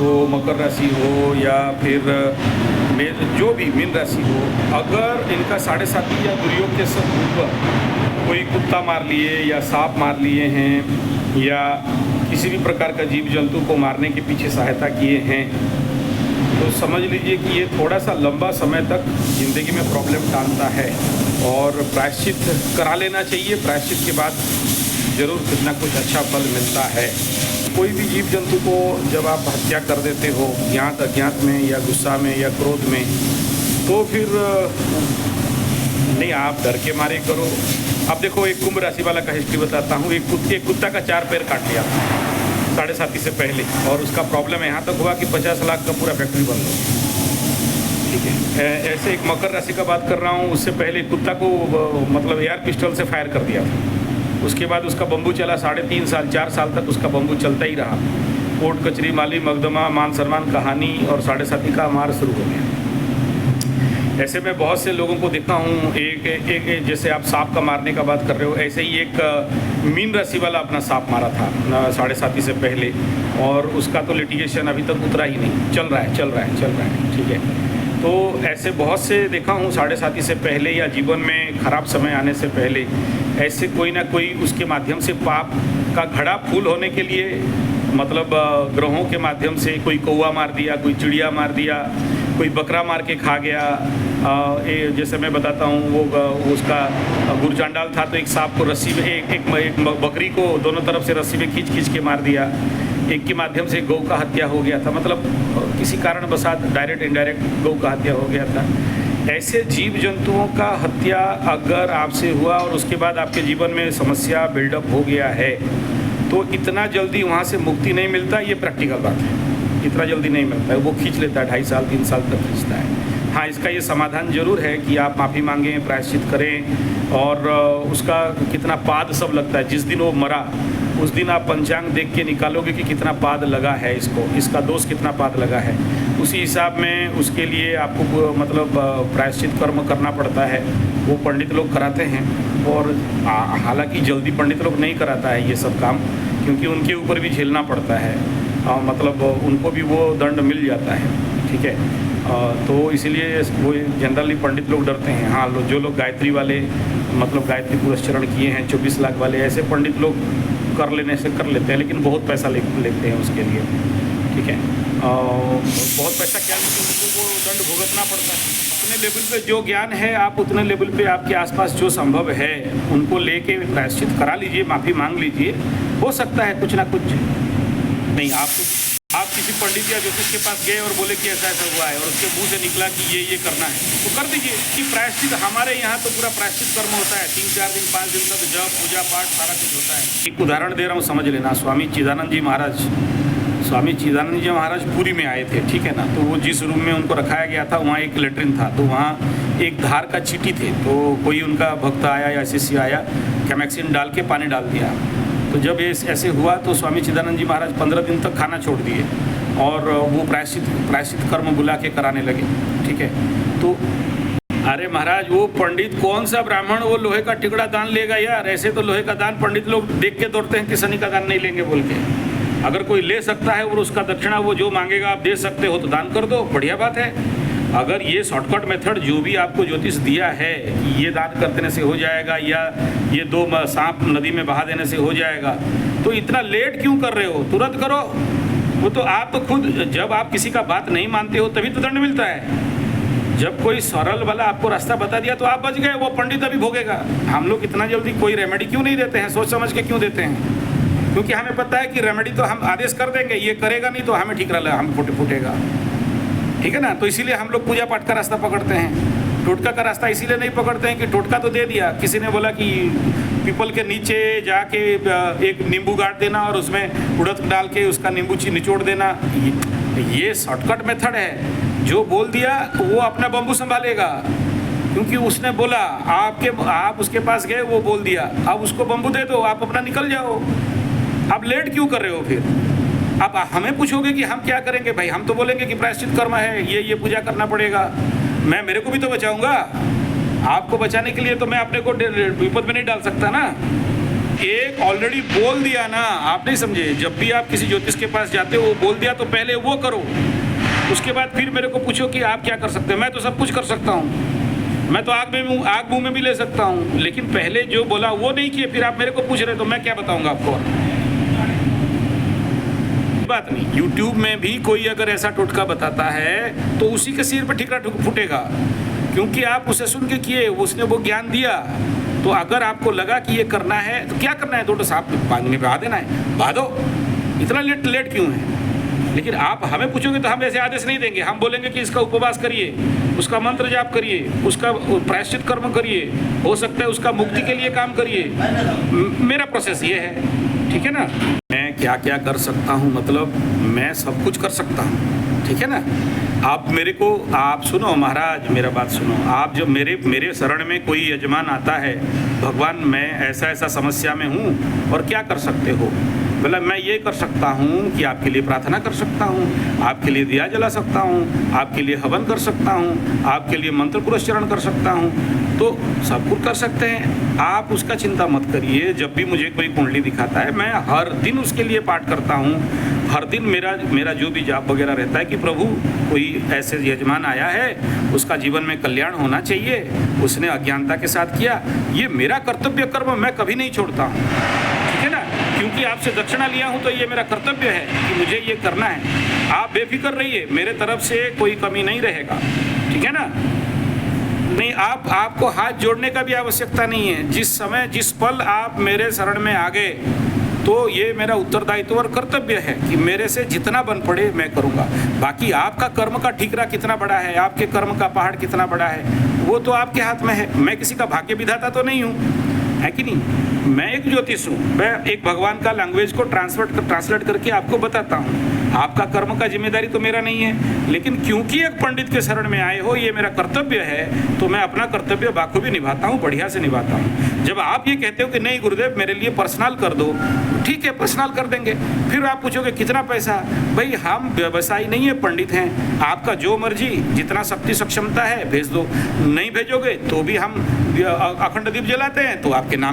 हो, मकर राशि हो या फिर जो भी मीन राशि हो, अगर इनका 7.5 या दुर्योग के सब ऊपर कोई कुत्ता मार लिए या सांप मार लिए हैं या किसी भी प्रकार का जीव जंतु को मारने के पीछे सहायता किए हैं, तो समझ लीजिए कि ये थोड़ा सा लंबा समय तक ज़िंदगी में प्रॉब्लम टालता है और प्रायश्चित करा लेना चाहिए। प्रायश्चित के बाद ज़रूर कुछ ना कुछ अच्छा फल मिलता है। कोई भी जीव जंतु को जब आप हत्या कर देते हो ज्ञात अज्ञात में या गुस्सा में या क्रोध में, तो फिर नहीं आप डर के मारे करो। अब देखो, एक कुंभ राशि वाला का हिस्ट्री बताता हूँ। एक कुत्ता का 4 पैर काट लिया 7:30 से पहले, और उसका प्रॉब्लम यहाँ तक हुआ कि 50 लाख का पूरा फैक्ट्री बंद हो। ठीक है, ऐसे एक मकर राशि का बात कर रहा हूँ। उससे पहले कुत्ता को मतलब एयर पिस्टल से फायर कर दिया था। उसके बाद उसका बम्बू चला 3.5 साल 4 साल तक उसका बम्बू चलता ही रहा। कोर्ट कचहरी माली मकदमा मान सम्मान कहानी और 7.5 का मार शुरू हो गया। ऐसे में बहुत से लोगों को देखा हूँ। एक जैसे आप सांप का मारने का बात कर रहे हो, ऐसे ही एक मीन राशि वाला अपना सांप मारा था 7.5 से पहले, और उसका तो लिटिगेशन अभी तक उतरा ही नहीं, चल रहा है। ठीक है, तो ऐसे बहुत से देखा हूँ 7.5 से पहले या जीवन में खराब समय आने से पहले ऐसे कोई ना कोई उसके माध्यम से पाप का घड़ा फूल होने के लिए, मतलब ग्रहों के माध्यम से कोई कौवा मार दिया, कोई चिड़िया मार दिया, कोई बकरा मार के खा गया। जैसे मैं बताता हूँ, वो उसका गुरचांडाल था तो एक सांप को रस्सी में एक बकरी को दोनों तरफ से रस्सी में खींच के मार दिया। एक के माध्यम से गौ का हत्या हो गया था, मतलब किसी कारण बसात डायरेक्ट इनडायरेक्ट गौ का हत्या हो गया था। ऐसे जीव जंतुओं का हत्या अगर आपसे हुआ और उसके बाद आपके जीवन में समस्या बिल्डअप हो गया है, तो इतना जल्दी वहाँ से मुक्ति नहीं मिलता। ये प्रैक्टिकल बात है, इतना जल्दी नहीं मिलता है। वो खींच लेता है, 2.5 साल 3 साल तक खींचता है। हाँ, इसका ये समाधान जरूर है कि आप माफ़ी मांगें, प्रायश्चित करें, और उसका कितना पाद सब लगता है। जिस दिन वो मरा उस दिन आप पंचांग देख के निकालोगे कि कितना पाद लगा है इसका दोष कितना पाद लगा है। उसी हिसाब में उसके लिए आपको मतलब प्रायश्चित कर्म करना पड़ता है। वो पंडित लोग कराते हैं, और हालांकि जल्दी पंडित लोग नहीं कराता है ये सब काम, क्योंकि उनके ऊपर भी झेलना पड़ता है। मतलब उनको भी वो दंड मिल जाता है। ठीक है, तो इसीलिए वो जनरली पंडित लोग डरते हैं। हाँ, जो लोग गायत्री वाले, मतलब गायत्री पुरस्चरण किए हैं 24 लाख वाले, ऐसे पंडित लोग कर लेने से कर लेते हैं, लेकिन बहुत पैसा लेते हैं उसके लिए। ठीक है, बहुत पैसा क्या, लेकिन उनको वो दंड भुगतना पड़ता है। अपने लेवल पे जो ज्ञान है, आप उतने लेवल पे आपके आसपास जो संभव है उनको लेके प्रायश्चित करा लीजिए, माफ़ी मांग लीजिए। हो सकता है कुछ ना कुछ नहीं। आप किसी पंडित या ज्योतिष के पास गए और बोले कि ऐसा हुआ है, और उसके मुंह से निकला कि ये करना है, तो कर दीजिए। कि प्रायश्चित हमारे यहाँ तो पूरा प्रायश्चित कर्म होता है, 3-4 दिन 5 दिन तक जप पूजा पाठ सारा कुछ होता है। एक उदाहरण दे रहा हूँ, समझ लेना। स्वामी चिदानंद जी महाराज पुरी में आए थे। ठीक है ना, तो वो जिस रूम में उनको रखाया गया था वहाँ एक लेटरिन था, तो वहाँ एक धार का चीटी थे। तो कोई उनका भक्त आया या शिष्य आया, कैमेक्सिन डाल के पानी डाल दिया। तो जब ये ऐसे हुआ तो स्वामी चिदानंद जी महाराज 15 दिन तक खाना छोड़ दिए, और वो प्रायश्चित कर्म बुला के कराने लगे। ठीक है, तो अरे महाराज, वो पंडित कौन सा ब्राह्मण वो लोहे का टिकड़ा दान लेगा यार? ऐसे तो लोहे का दान पंडित लोग देख के दौड़ते हैं कि शनि का दान नहीं लेंगे बोल के। अगर कोई ले सकता है और उसका दक्षिणा वो जो मांगेगा आप दे सकते हो तो दान कर दो, बढ़िया बात है। अगर ये शॉर्टकट मेथड जो भी आपको ज्योतिष दिया है कि ये दान कर देने से हो जाएगा, या ये 2 सांप नदी में बहा देने से हो जाएगा, तो इतना लेट क्यों कर रहे हो? तुरंत करो। वो तो आप तो खुद, जब आप किसी का बात नहीं मानते हो तभी तो दंड मिलता है। जब कोई सरल वाला आपको रास्ता बता दिया तो आप बच गए, वो पंडित अभी भोगेगा। हम लोग इतना जल्दी कोई रेमेडी क्यों नहीं देते हैं? सोच समझ के क्यों देते हैं? क्योंकि हमें पता है कि रेमेडी तो हम आदेश कर देंगे, ये करेगा नहीं तो हमें ठीक रहा, हम फूटेगा। ठीक है ना, तो इसीलिए हम लोग पूजा पाठ का रास्ता पकड़ते हैं। टोटका का रास्ता इसीलिए नहीं पकड़ते हैं कि टोटका तो दे दिया, किसी ने बोला कि पीपल के नीचे जाके एक नींबू गाड़ देना और उसमें उड़द डाल के उसका नींबू निचोड़ देना, ये शॉर्टकट मेथड है। जो बोल दिया वो अपना बम्बू संभालेगा, क्योंकि उसने बोला, आप उसके पास गए, वो बोल दिया, अब उसको बम्बू दे दो, आप अपना निकल जाओ। आप लेट क्यों कर रहे हो? फिर आप हमें पूछोगे कि हम क्या करेंगे? भाई हम तो बोलेंगे कि प्रायश्चित कर्म है, ये पूजा करना पड़ेगा। मेरे को भी तो बचाऊंगा। आपको बचाने के लिए तो मैं अपने को विपद में नहीं डाल सकता ना। एक ऑलरेडी बोल दिया ना, आप नहीं समझे। जब भी आप किसी ज्योतिष के पास जाते हो, वो बोल दिया तो पहले वो करो, उसके बाद फिर मेरे को पूछो कि आप क्या कर सकते हैं। मैं तो सब कुछ कर सकता हूँ, मैं तो आग मुंह में भी ले सकता हूँ, लेकिन पहले जो बोला वो नहीं किए, फिर आप मेरे को पूछ रहे तो मैं क्या बताऊँगा आपको। बात नहीं, यूट्यूब में भी कोई अगर ऐसा टोटका बताता है तो उसी के सिर पर ठीकरा फूटेगा, क्योंकि आप उसे सुन के किए, उसने वो ज्ञान दिया। तो अगर आपको लगा कि ये करना है तो क्या करना है, तो साफ पानी में बहा देना है, बहा दो, इतना लेट क्यों है। लेकिन आप हमें पूछोगे तो हम ऐसे आदेश नहीं देंगे, हम बोलेंगे कि इसका उपवास करिए, उसका मंत्र जाप करिए, उसका प्रायश्चित कर्म करिए, हो सकता है उसका मुक्ति के लिए काम करिए। मेरा प्रोसेस ये है, ठीक है ना। मैं क्या क्या कर सकता हूँ, मतलब मैं सब कुछ कर सकता हूँ, ठीक है ना। आप मेरे को, आप सुनो महाराज, मेरा बात सुनो। आप जब मेरे शरण में कोई यजमान आता है, भगवान मैं ऐसा समस्या में हूँ और क्या कर सकते हो, बोला मैं ये कर सकता हूँ कि आपके लिए प्रार्थना कर सकता हूँ, आपके लिए दिया जला सकता हूँ, आपके लिए हवन कर सकता हूँ, आपके लिए मंत्र पुरस्चरण कर सकता हूँ, तो सब कुछ कर सकते हैं। आप उसका चिंता मत करिए। जब भी मुझे कोई कुंडली दिखाता है, मैं हर दिन उसके लिए पाठ करता हूँ। हर दिन मेरा जो भी जाप वगैरह रहता है कि प्रभु कोई ऐसे यजमान आया है, उसका जीवन में कल्याण होना चाहिए, उसने अज्ञानता के साथ किया, ये मेरा कर्तव्य कर्म मैं कभी नहीं छोड़ता हूँ, ठीक है ना। क्योंकि आपसे दक्षिणा लिया हूँ तो ये मेरा कर्तव्य है कि मुझे ये करना है। आप बेफिक्र रहिए, मेरे तरफ से कोई कमी नहीं रहेगा, ठीक है ना। नहीं, आपको हाथ जोड़ने का भी आवश्यकता नहीं है। जिस समय जिस पल आप मेरे शरण में आ गए, तो ये मेरा उत्तरदायित्व और कर्तव्य है कि मेरे से जितना बन पड़े मैं करूँगा। बाकी आपका कर्म का ठीकरा कितना बड़ा है, आपके कर्म का पहाड़ कितना बड़ा है, वो तो आपके हाथ में है। मैं किसी का भाग्य विधाता तो नहीं हूँ, है कि नहीं। मैं एक ज्योतिष हूँ, मैं एक भगवान का लैंग्वेज को ट्रांसलेट करके आपको बताता हूँ। आपका कर्म का जिम्मेदारी तो मेरा नहीं है, लेकिन क्योंकि एक पंडित के शरण में आए हो, ये मेरा कर्तव्य है, तो मैं अपना कर्तव्य बाखूबी निभाता हूँ, बढ़िया से निभाता हूँ। जब आप ये कहते हो कि नहीं गुरुदेव मेरे लिए पर्सनल कर दो, ठीक है पर्सनल कर देंगे। फिर आप पूछोगे कितना पैसा, भाई हम व्यवसायी नहीं है, पंडित हैं। आपका जो मर्जी, जितना शक्ति सक्षमता है भेज दो, नहीं भेजोगे तो भी हम अखंड दीप जलाते हैं, तो आपके नाम